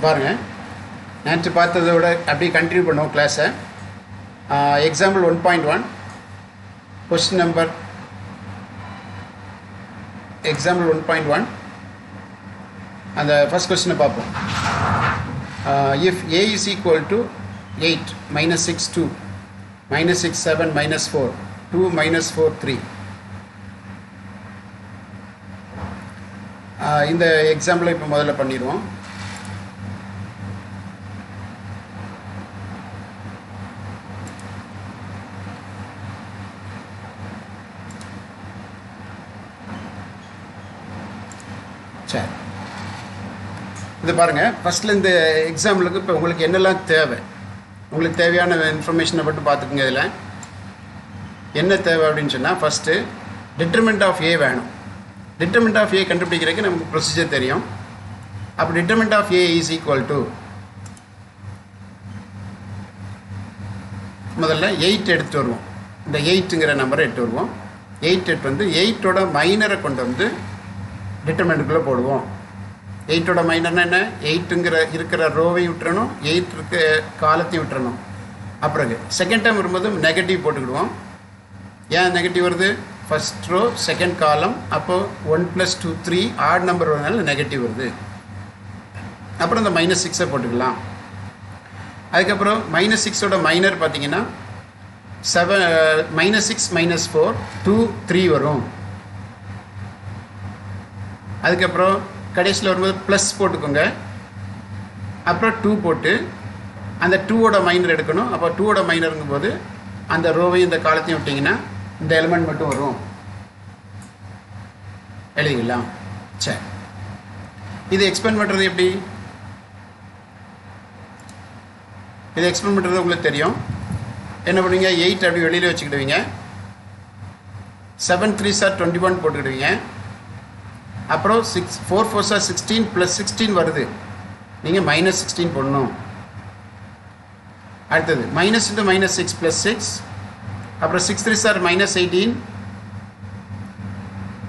பாருங்கள், நேற்று பார்த்ததோட அப்படியே கண்டினியூ பண்ணுவோம் கிளாஸை. எக்ஸாம்பிள் 1.1 கொஸ்டின் நம்பர் எக்ஸாம்பிள் 1.1 அந்த ஃபஸ்ட் கொஸ்டினை பார்ப்போம். If a is equal to 8 minus 6 2 minus 6 7 minus 4 2 minus 4 3. இந்த எக்ஸாம்பிளை இப்போ முதல்ல பண்ணிடுவோம். சரி, இது பாருங்கள். ஃபஸ்ட்டில் இந்த எக்ஸாம்பிளுக்கு இப்போ உங்களுக்கு என்னெல்லாம் தேவை, உங்களுக்கு தேவையான இன்ஃபர்மேஷனை மட்டும் பார்த்துக்குங்க. இதில் என்ன தேவை அப்படின்னு சொன்னால், ஃபஸ்ட்டு டிட்டர்மெண்ட் ஆஃப் ஏ வேணும். டிட்டர்மெண்ட் ஆஃப் ஏ கண்டுபிடிக்கிறதுக்கு நமக்கு ப்ரொசீஜர் தெரியும். அப்போ determinant of A is equal to, முதல்ல 8 எடுத்து வருவோம். இந்த 8ங்கிற நம்பரை எடுத்து வருவோம். 8 எடுத்து வந்து 8ஓட மைனரை கொண்டு வந்து டிட்டர்மெண்ட்டுக்குள்ளே போடுவோம். 8ஓட மைனர்னா என்ன? 8ங்கிற இருக்கிற ரோவை விட்டுறணும், 8 இருக்க காலத்தையும் விட்டுறணும். அப்புறம் செகண்ட் டைம் வரும்போது நெகட்டிவ் போட்டுக்கிடுவோம். ஏன் நெகட்டிவ் வருது? ஃபஸ்ட் ரோ செகண்ட் காலம், அப்போது 1 + 2 3 ஆட் நம்பர் வரதுனால நெகட்டிவ் வருது. அப்புறம் இந்த -6 போட்டுக்கலாம். அதுக்கப்புறம் -6ஓட மைனர் பார்த்தீங்கன்னா -6 - 4 2 3 வரும். அதுக்கப்புறம் கடைசியில் வரும்போது ப்ளஸ் போட்டுக்கோங்க. அப்புறம் 2 போட்டு அந்த 2ஓட மைனர் எடுக்கணும். அப்போ 2ஓட மைனருங்கும் போது அந்த ரோவையும் இந்த காலத்தையும் விட்டிங்கன்னா இந்த எலிமெண்ட் மட்டும் வரும். எழுதிக்கலாம். சரி, இது எக்ஸ்பேண்ட் பண்ணுறது எப்படி? இது எக்ஸ்பேண்ட் பண்ணுறது உங்களுக்கு தெரியும். என்ன பண்ணுவீங்க? 8 அப்படி வெளியில் வச்சுக்கிடுவீங்க. 7 3s are 21 போட்டுக்கிடுவீங்க. அப்புறம் 4 4s are 16 + 16 வருது. நீங்கள் -16 போடணும். அடுத்தது -(-) -6 + 6. அப்புறம் 6 3s are -18.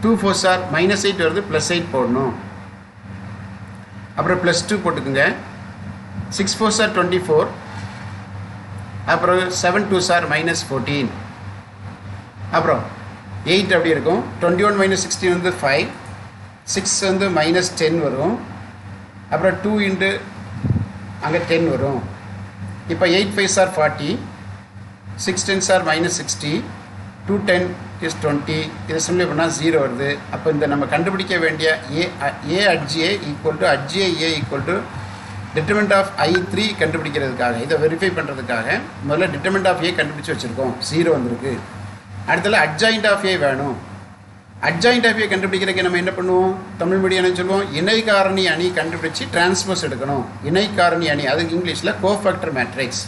2 4s are -8 வருது, +8 போடணும். அப்புறம் +2 போட்டுக்குங்க. 6 4s are 24. அப்புறம் 7 2s are -14. அப்புறம் 8 அப்படி இருக்கும். 21 - 16 வந்து 5. 6 வந்து -10 வரும். அப்புறம் 2 இன்ட்டு அங்கே 10 வரும். இப்போ 8 5s are 40. 6 10s are -60. 2 10 is 20. இதை சிம்பிளை பண்ணால் 0 வருது. அப்போ இந்த நம்ம கண்டுபிடிக்க வேண்டிய a@a = டிட்டர்மெண்ட் ஆஃப் I3 கண்டுபிடிக்கிறதுக்காக, இதை வெரிஃபை பண்ணுறதுக்காக முதல்ல டிட்டர்மெண்ட் ஆஃப் ஏ கண்டுபிடிச்சி வச்சுருக்கோம். 0 வந்திருக்கு. அடுத்தது அட்ஜாயிண்ட் ஆஃப் ஏ வேணும். அட்ஜாயிண்ட் ஆஃப் ஏ கண்டுபிடிக்கிறதுக்கு நம்ம என்ன பண்ணுவோம்? தமிழ் மீடியம் என்ன சொல்லுவோம்? இணைகாரணி அணி கண்டுபிடிச்சி டிரான்ஸ்போஸ் எடுக்கணும். இணைகாரணி அணி, அது இங்கிலீஷில் கோஃபேக்டர் மேட்ரிக்ஸ்.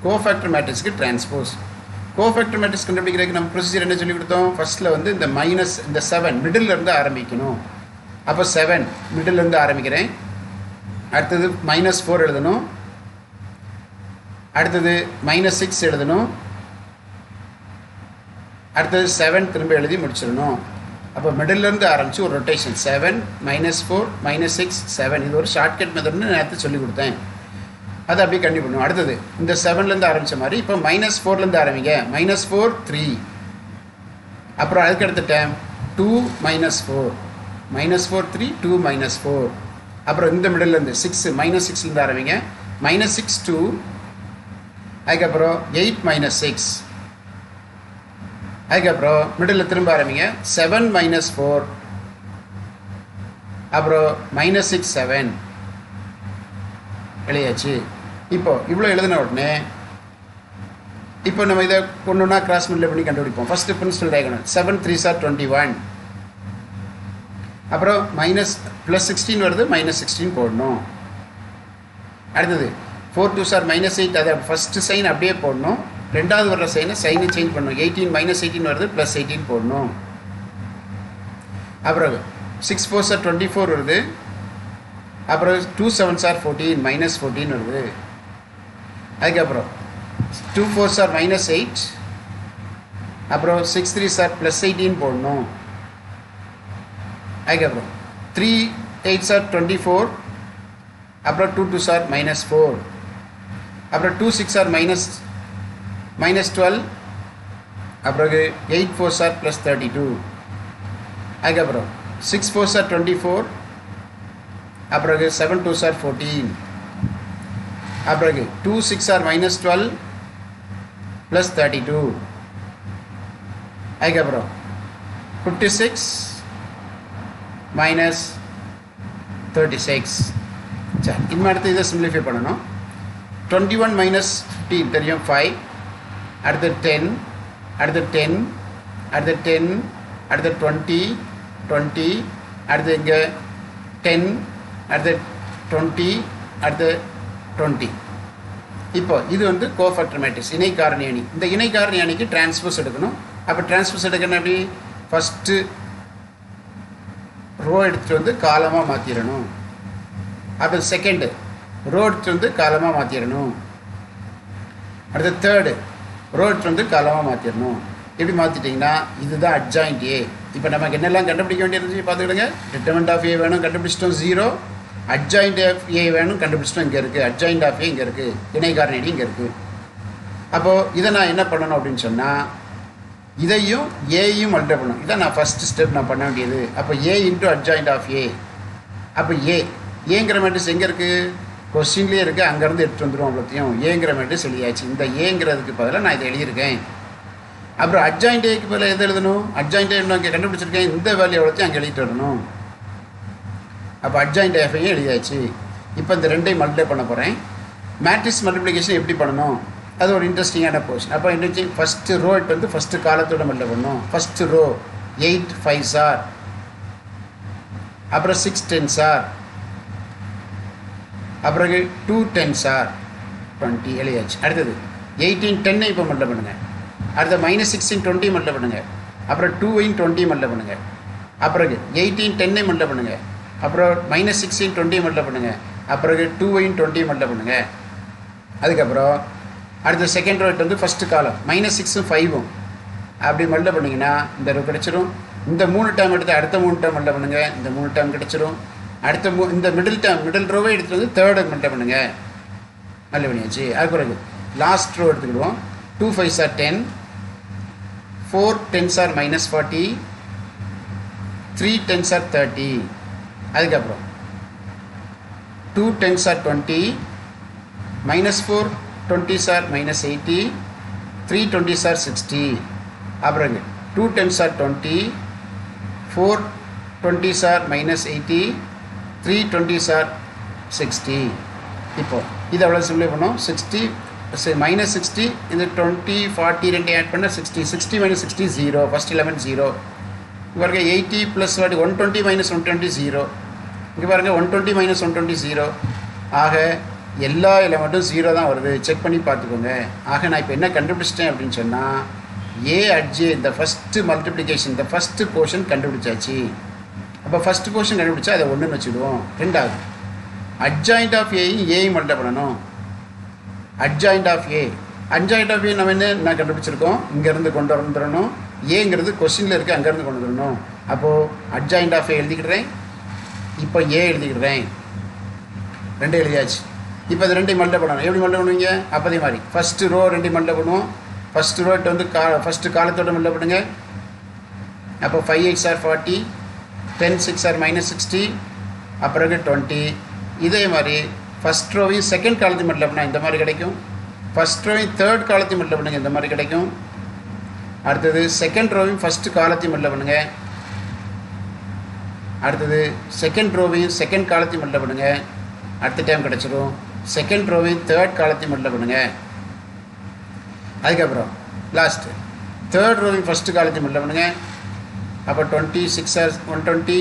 கோஃபேக்டர் மேட்ரிக்ஸ்க்கு டிரான்ஸ்போஸ். கோஃபேக்டர் மேட்ரிக்ஸ் கண்டுபிடிக்கிறதுக்கு நம்ம ப்ரொசீஜர் என்ன சொல்லி கொடுத்தோம்? ஃபஸ்ட்டில் வந்து இந்த இந்த 7 மிடில்லேருந்து ஆரம்பிக்கணும். அப்போ 7 மிடில்லேருந்து ஆரம்பிக்கிறேன். அடுத்தது -4 எழுதணும். அடுத்தது -6 எழுதணும். அடுத்தது 7 திரும்ப எழுதி முடிச்சிடணும். அப்போ மிடில்லேருந்து ஆரம்பித்து ஒரு ரொட்டேஷன் 7 -4 -6 7. இது ஒரு ஷார்ட்கட் மெத்தட்னு நேற்று சொல்லி கொடுத்தேன். அதை அப்படியே கண்டினியூ பண்ணுவோம். அடுத்தது இந்த 7லேருந்து ஆரம்பித்த மாதிரி இப்போ -4லேருந்து ஆரம்பிங்க. -4 3. அப்புறம் அதுக்கு அடுத்த டைம் 2 -4 -4 3 2 -4. அப்புறம் இந்த மிடில்லேருந்து 6 -6லேருந்து ஆரம்பிங்க. -6 2. அதுக்கப்புறம் 8 -6. அதுக்கப்புறம் மிடில் திரும்ப ஆரம்பிங்க. 7 -4. அப்புறம் -6 7 எழுதியாச்சு. இப்போ இவ்வளோ எழுதின உடனே இப்போ நம்ம இதை ஒன்று ஒன்றா கிராஸ் மல்டிப்ளை பண்ணி கண்டுபிடிப்போம். First principal diagonal 7 3s are 21. அப்புறம் +16 வருது, -16 போடணும். அடுத்தது 4 2s are -8. அதை ஃபஸ்ட்டு சைன் அப்படியே போடணும். ரெண்டாவது வர்ற சைனை சேஞ்ச் பண்ணணும். 18 -18 வருது, +18 போடணும். அப்புறம் 6 4s are 24 வருது. அப்புறம் 2 7s are 14 -14 வருது. அதுக்கப்புறம் 2 4s are -8. அப்புறம் 6 3s are +18 போடணும். அதுக்கப்புறம் 3 8s are 24. அப்புறம் 2 2s are -4, அப்புறம் 2 6 are -12, அப்புறம் 8 4s are +32, அதுக்கப்புறம் 6 4s are 24, அப்புறம் 7 2s are 14, அப்புறம் 2 6 are -12 +32, அதுக்கப்புறம் 56 -36. சரி, இனிமே அடுத்து இதை சிம்பிளிஃபை பண்ணணும். 21 -15 தெரியும் 5, அடுத்து 10, அடுத்து 10, அடுத்து 10, அடுத்து 20, 20, அடுத்து இங்கே 10, அடுத்து 20, அடுத்து 20. இப்போ இது வந்து கோஃபேக்டர் மேட்ரிக்ஸ், இணை காரணி அணி. இந்த இணை காரணி அணிக்கு டிரான்ஸ்போஸ் எடுக்கணும். அப்போ டிரான்ஸ்போஸ் எடுக்கணும் எப்படி? ஃபஸ்ட்டு ரோ எடுத்துகிட்டு வந்து காலமாக மாற்றிடணும். அப்போ செகண்டு ரோ எடுத்துகிட்டு வந்து காலமாக மாற்றிடணும். அடுத்து தேர்டு ரோ எடுத்துகிட்டு வந்து காலமாக மாற்றிடணும். எப்படி மாற்றிட்டிங்கன்னா இதுதான் அட்ஜாயிண்ட் ஏ. இப்போ நமக்கு என்னெல்லாம் கண்டுபிடிக்க வேண்டியிருந்துச்சு பார்த்துக்கிடுங்க. டிட்டர்மெண்ட் ஆஃப் ஏ வேணும், கண்டுபிடிச்சிட்டோம் 0. அட்ஜாயிண்ட் ஆஃப் ஏ வேணும், கண்டுபிடிச்சிட்டோம், இங்கே இருக்குது. அட்ஜாயிண்ட் ஆஃப் ஏ இங்கே இருக்குது, இணை காரணி அணி இங்கே இருக்குது. அப்போது இதை நான் என்ன பண்ணணும் அப்படின்னு சொன்னால் இதையும் ஏயும் மல்டிப்ளை பண்ணணும். இதான் நான் ஃபஸ்ட்டு ஸ்டெப் நான் பண்ண வேண்டியது. அப்போ ஏ இன்ட்டு அட்ஜாயிண்ட் ஆஃப் ஏ. அப்போ ஏங்கிற மேட்ரிக்ஸ் எங்கே இருக்குது? கொஸ்டின்லேயே இருக்குது, அங்கேருந்து எடுத்துகிட்டு வந்துடும். அவ்வளோத்தையும் ஏங்கிற மேட்ரிக்ஸ் எழுதியாச்சு. இந்த ஏங்கிறதுக்கு பதிலாக நான் இதை எழுதியிருக்கேன். அப்புறம் அட்ஜாயிண்ட் ஏக்கு பதிலாக எது எழுதணும்? அட்ஜாயிண்ட் ஏ இங்கே கண்டுபிடிச்சிருக்கேன், இந்த வேல்யூ எவ்வளோத்தையும் அங்கே எழுதிட்டு வரணும். அப்போ அட்ஜாயிண்ட் ஏஃபையும் எழுதியாச்சு. இப்போ இந்த ரெண்டையும் மல்டிப்ளை பண்ண போகிறேன். மேட்ரிக்ஸ் மல்டிப்ளிகேஷன் எப்படி பண்ணணும்? அது ஒரு இன்ட்ரெஸ்டிங்கான போர்ஷன். அப்போ இன்ட்ரெஸ்டிங் ஃபஸ்ட்டு ரோ இட்டு வந்து ஃபஸ்ட்டு காலத்தோட மல்டிப்ளை பண்ணணும். ஃபஸ்ட்டு ரோ 8 5s are, அப்புறம் 6 10s are, அப்புறம் 2 10s are 20 எழுதியாச்சு. அடுத்தது 18 10 இப்போ மல்டிப்ளை பண்ணுங்கள். அடுத்த -16 20 மல்டிப்ளை பண்ணுங்கள். அப்புறம் 2 20 மல்டிப்ளை பண்ணுங்கள். அப்புறம் 18 10 மல்டிப்ளை பண்ணுங்கள். அப்புறம் -16 20 மல்டிப்ளை பண்ணுங்கள். அப்புறம் 2 20 மல்டிப்ளை பண்ணுங்கள். அதுக்கப்புறம் அடுத்த செகண்ட் ரோ வந்து ஃபஸ்ட்டு காலம் -6 5 அப்படி மல்டிப்ளை பண்ணிங்கன்னா இந்த ரோ கிடச்சிரும். இந்த 3 டேர்ம் எடுத்து அடுத்த 3 டேர்ம் மல்டிப்ளை பண்ணுங்கள், இந்த 3 டேர்ம் கிடச்சிரும். அடுத்த இந்த மிடில் ரோவை எடுத்துகிட்டு வந்து தேர்டு மல்டிப்ளை பண்ணுங்கள், மல்டிப்ளை பண்ணியாச்சு. அது பிறகு last row எடுத்துக்கிடுவோம். 2 5s are 10, 4 10s are -40, 3 10s are 30, அதுக்கப்புறம் 2 10s are 20, -4 20s are -80, 3 20s are 60, அப்புறம் 2 10s are 20, 4 20s are -80, 3 20s are 60. இப்போ இது எவ்வளோ சிம்பிளை பண்ணோம்? 60 -60, இந்த 20 40 ரெண்டு ஆட் பண்ண 60, 60 -60 0, ஃபஸ்ட் எலமெண்ட் 0. இங்கே பாருங்க 80 + 120 -120 0. இங்கே பாருங்கள் 120 -120 0. ஆக எல்லா எலமெண்ட்டும் 0 தான் வருது. செக் பண்ணி பார்த்துக்கோங்க. ஆக நான் இப்போ என்ன கண்டுபிடிச்சிட்டேன் அப்படின்னு சொன்னால் ஏ அட் ஜே, இந்த ஃபஸ்ட்டு மல்டிப்ளிகேஷன், இந்த ஃபஸ்ட்டு போர்ஷன் கண்டுபிடிச்சாச்சு. அப்போ ஃபஸ்ட்டு போர்ஷன் கண்டுபிடிச்சா அதை 1ன்னு வச்சுடுவோம். ரெண்டாவது அட்ஜாயிண்ட் ஆஃப் ஏயும் மல்டிப்ளை பண்ணணும். அட்ஜாயிண்ட் ஆஃப் ஏ நம்ம என்ன கண்டுபிடிச்சிருக்கோம்? இங்கேருந்து கொண்டு வந்துடணும். ஏங்கிறது கொஸ்டினில் இருக்குது, அங்கேருந்து கொண்டு வந்துடணும். அப்போது அட்ஜாயிண்ட் ஆஃப் ஏ எழுதிக்கிடுறேன். இப்போ ஏ எழுதிக்கிடுறேன். ரெண்டு எழுதியாச்சு. இப்போ அது ரெண்டையும் மல்டிப்ளை பண்ணணும். எப்படி மல்டிப்ளை பண்ணுவீங்க? அப்போ அதே மாதிரி ஃபஸ்ட்டு ரோ ரெண்டையும் மல்டிப்ளை பண்ணுவோம். ஃபஸ்ட்டு ரோட்டு வந்து ஃபஸ்ட்டு காலத்தோட மல்டிப்ளை பண்ணுங்க. அப்போ 5 8s are 40, 10 6 are -60, அப்புறம் 20. இதே மாதிரி ஃபஸ்ட் ரோவையும் செகண்ட் காலத்தையும் மல்டிப்ளை பண்ணால் இந்த மாதிரி கிடைக்கும். ஃபஸ்ட் ரோவையும் தேர்ட் காலத்தையும் மல்டிப்ளை பண்ணுங்கள், இந்த மாதிரி கிடைக்கும். அடுத்தது செகண்ட் ரோவையும் ஃபஸ்ட்டு காலத்தையும் மல்டிப்ளை பண்ணுங்கள். அடுத்தது செகண்ட் ரோவையும் செகண்ட் காலத்தையும் மல்டிப்ளை பண்ணுங்கள், அடுத்த டைம் கிடச்சிரும். செகண்ட் ரோவையும் தேர்ட் காலத்தையும் மல்டிப்ளை பண்ணுங்கள். அதுக்கப்புறம் லாஸ்ட்டு தேர்ட் ரோவையும் ஃபஸ்ட்டு காலத்தையும் மல்டிப்ளை பண்ணுங்கள். அப்போ 26 are 120,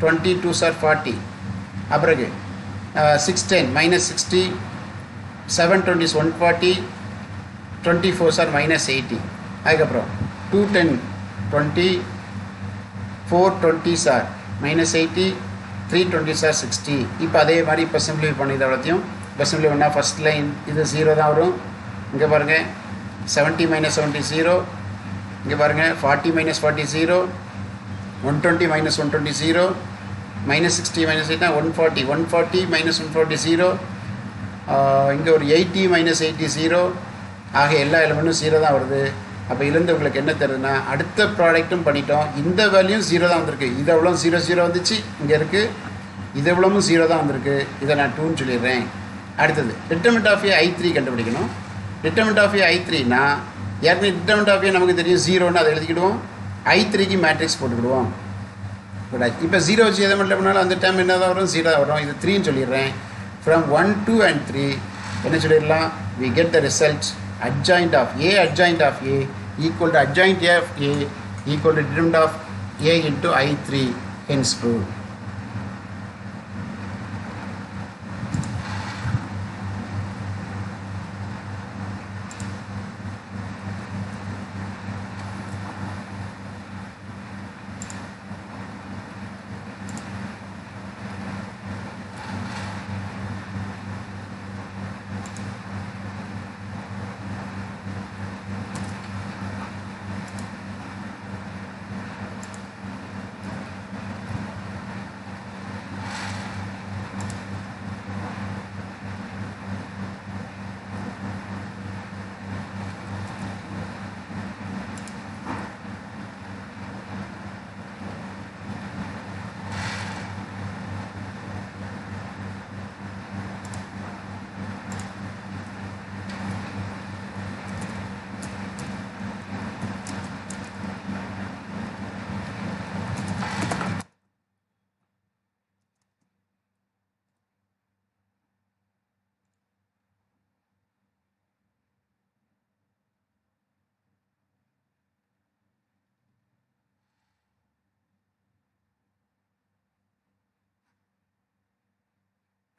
22s are 40, அப்புறம் 6 10 -60, 7 20s 140, 24s are -80. அதுக்கப்புறம் 2 10 20, 4 20s are -80, 3 20s are 60. இப்போ அதே மாதிரி இப்போ சிம்பிளிஃபை பண்ணி இதை எல்லாத்தையும் இப்போ சிம்பிளிஃபை பண்ணால் ஃபஸ்ட் லைன் இது 0 தான் வரும். இங்கே பாருங்கள் 70 -70 0, இங்கே பாருங்கள் 40 -40 0, 120 -120 0, minus 60 minus 8 140, 140 minus 140 0, இங்கே ஒரு 80 minus 80 0, ஆக எல்லா எலிமெண்ட்டும் 0 தான் வருது. அப்போ இதுலேருந்து உங்களுக்கு என்ன தெரியுதுன்னா அடுத்த ப்ராடக்ட்டும் பண்ணிட்டோம், இந்த வேல்யூம் 0 தான் வந்திருக்கு. இது எவ்வளோ 0 0 வந்துச்சு இங்கே இருக்குது, இது எவ்வளவும் 0 தான் வந்திருக்கு. இதை நான் 2ன்னு சொல்லிடுறேன். அடுத்தது டிட்டர்மினன்ட் ஆஃப் ஏ I3 கண்டுபிடிக்கணும். டிட்டர்மினன்ட் ஆஃப் ஏ I3னா ஏற்கனவே டிட்டர்மினன்ட் ஆஃப் ஏ நமக்கு தெரியும் 0ன்னு அதை எழுதிக்கிடுவோம், I3க்கு மேட்ரிக்ஸ் போட்டுக்கிடுவோம். இப்போ 0 வச்சு எதை மட்டும் பண்ணாலும் அந்த டைம் என்ன தான் வரும் 0 தான் வரும். இது 3ன்னு சொல்லிடுறேன். ஃப்ரம் 1 2 and 3 என்ன சொல்லிடலாம், we get the result adjoint of A adjoint of A equal to adjoint of A equal to determinant of A into I3, hence proved.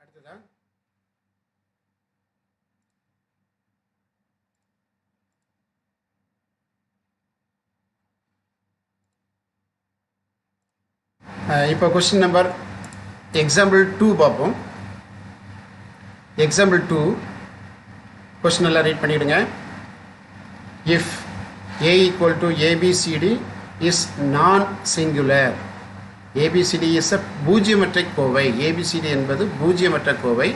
அடுத்ததா இப்போ கொஸ்டின் நம்பர் எக்ஸாம்பிள் 2 பார்ப்போம். எக்ஸாம்பிள் 2 கொஸ்டின் எல்லாம் read பண்ணிவிடுங்க. If A equal to ABCD is non-singular, ABCD is a பூஜ்ஜியமற்ற Kovai, ABCD என்பது பூஜ்ஜியமற்ற Kovai,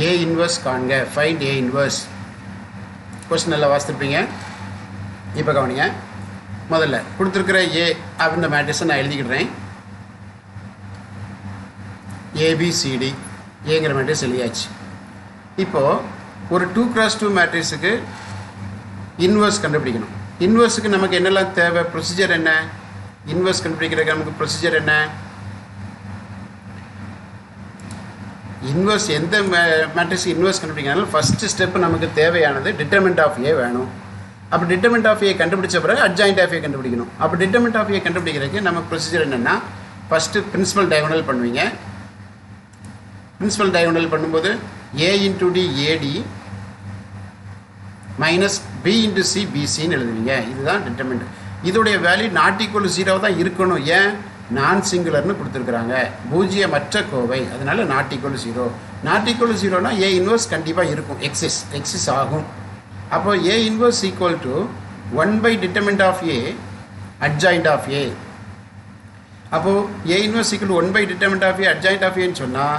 A inverse காண்க, find A inverse. Question எல்லாம் வாசித்திருப்பீங்க. இப்போ கவனிங்க, முதல்ல கொடுத்துருக்கிற A அப்படின்ற மேட்ரிக்ஸை நான் எழுதிக்கிடுறேன். ABCD ஏங்கிற மேட்ரிக்ஸ் எழுதியாச்சு. இப்போது ஒரு 2x2 மேட்ரிக்ஸுக்கு இன்வர்ஸ் கண்டுபிடிக்கணும். இன்வர்ஸுக்கு நமக்கு என்னெல்லாம் தேவை, ப்ரொசீஜர் என்ன, இன்வர்ஸ் கண்டுபிடிக்கிறதுக்கு நமக்கு ப்ரொசீஜர் என்ன, இன்வர்ஸ் எந்த மேட்ரிக்ஸ் இன்வர்ஸ் கண்டுபிடிக்கிறனாலும் ஃபஸ்ட்டு ஸ்டெப்பு நமக்கு தேவையானது டிட்டர்மினன்ட் ஆஃப் ஏ வேணும். அப்போ டிட்டர்மினன்ட் ஆஃப் ஏ கண்டுபிடிச்ச பிறகு அட்ஜாயிண்ட் ஆஃப் ஏ கண்டுபிடிக்கணும். அப்போ டிட்டர்மினன்ட் ஆஃப் ஏ கண்டுபிடிக்கிறதுக்கு நம்ம ப்ரொசீஜர் என்னென்னா, ஃபஸ்ட்டு பிரின்சிபல் டயகோனல் பண்ணுவீங்க. பிரின்சிபல் டயகோனல் பண்ணும்போது A into D AD minus B into C BCன்னு எழுதுவீங்க. இதுதான் டிட்டர்மினன்ட். இதோடைய வேல்யூ நாட் ஈக்குவல் 0 தான் இருக்கணும். ஏன், நான் சிங்குலர்னு கொடுத்துருக்குறாங்க, பூஜ்ஜியமற்ற கோவை, அதனால் நாட் ஈக்குவல் 0. நாட் ஈக்குவல் 0னா A இன்வர்ஸ் கண்டிப்பாக இருக்கும், எக்ஸிஸ் ஆகும். அப்போ A inverse equal to 1 by determinant of A adjoint of A. அப்போது A inverse equal to 1 by determinant of A adjoint of Aன்னு சொன்னால்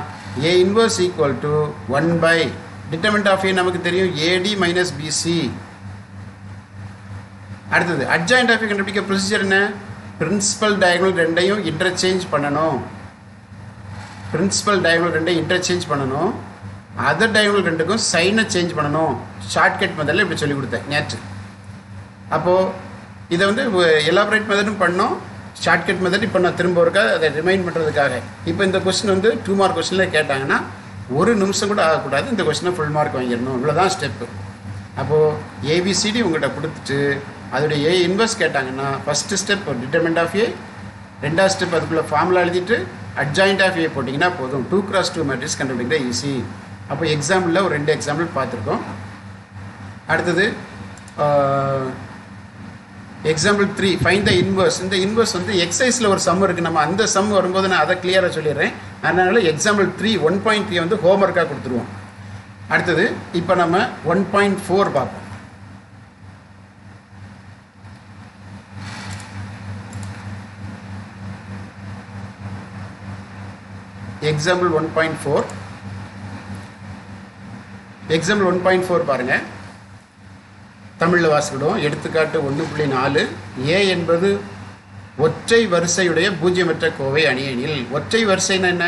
A inverse equal to 1 by determinant of A நமக்கு தெரியும் AD minus BC. அடுத்தது adjoint of A கண்டுபிடிக்க procedure என்ன, principal diagonal ரெண்டையும் interchange பண்ணணும். பிரின்சிபல் டயகோனல் ரெண்டையும் இன்டர்சேஞ்ச் பண்ணணும். அதர் டயகோனல் ரெண்டுக்கும் சைனை சேஞ்ச் பண்ணணும். ஷார்ட்கட் மெத்தடில் இப்படி சொல்லி கொடுத்தேன் நேற்று. அப்போது இதை வந்து எலாபரேட் மெத்தடும் பண்ணோம், ஷார்ட்கட் மெத்தட் இப்போ நான் திரும்ப இருக்கா அதை ரிமைண்ட் பண்ணுறதுக்காக. இப்போ இந்த கொஸ்டின் வந்து 2 மார்க் கொஸ்டினில் கேட்டாங்கன்னா 1 நிமிஷம் கூட ஆகக்கூடாது, இந்த கொஸ்டினை ஃபுல் மார்க் வாங்கிடணும். இவ்வளோதான் ஸ்டெப்பு. அப்போது ABCD உங்கள்கிட்ட கொடுத்துட்டு அதோடைய A இன்வர்ஸ் கேட்டாங்கன்னா first step determinant of A, ரெண்டாவது ஸ்டெப் அதுக்குள்ளே ஃபார்முலா எழுதிட்டு அட்ஜாயிண்ட் ஆஃப் A போட்டிங்கன்னா போதும். 2x2 மேட்ரிக்ஸ் கண்டுபிடிக்கிற ஈஸி. அப்போ எக்ஸாம்பிளில் ஒரு 2 எக்ஸாம்பிள் பார்த்துருக்கோம். அடுத்தது எக்ஸாம்பிள் 3 ஃபைண்ட் த இன்வர்ஸ். இந்த இன்வர்ஸ் வந்து எக்ஸசைஸில் ஒரு சம் இருக்குது, நம்ம அந்த சம் வரும்போது நான் அதை கிளியராக சொல்லிடுறேன். அதனால எக்ஸாம்பிள் 3 1.3 வந்து ஹோம்ஒர்க்காக கொடுத்துருவோம். அடுத்தது இப்போ நம்ம 1.4 பார்ப்போம். எக்ஸாம்பிள் 1.4 எக்ஸாம்பிள் 1.4 பாருங்கள், தமிழில் வாசிக்கிடுவோம். எடுத்துக்காட்டு 1.4 ஏ என்பது ஒற்றை வரிசையுடைய பூஜ்ஜியமற்ற கோவை அணியெனில். ஒற்றை வரிசைன்னா என்ன?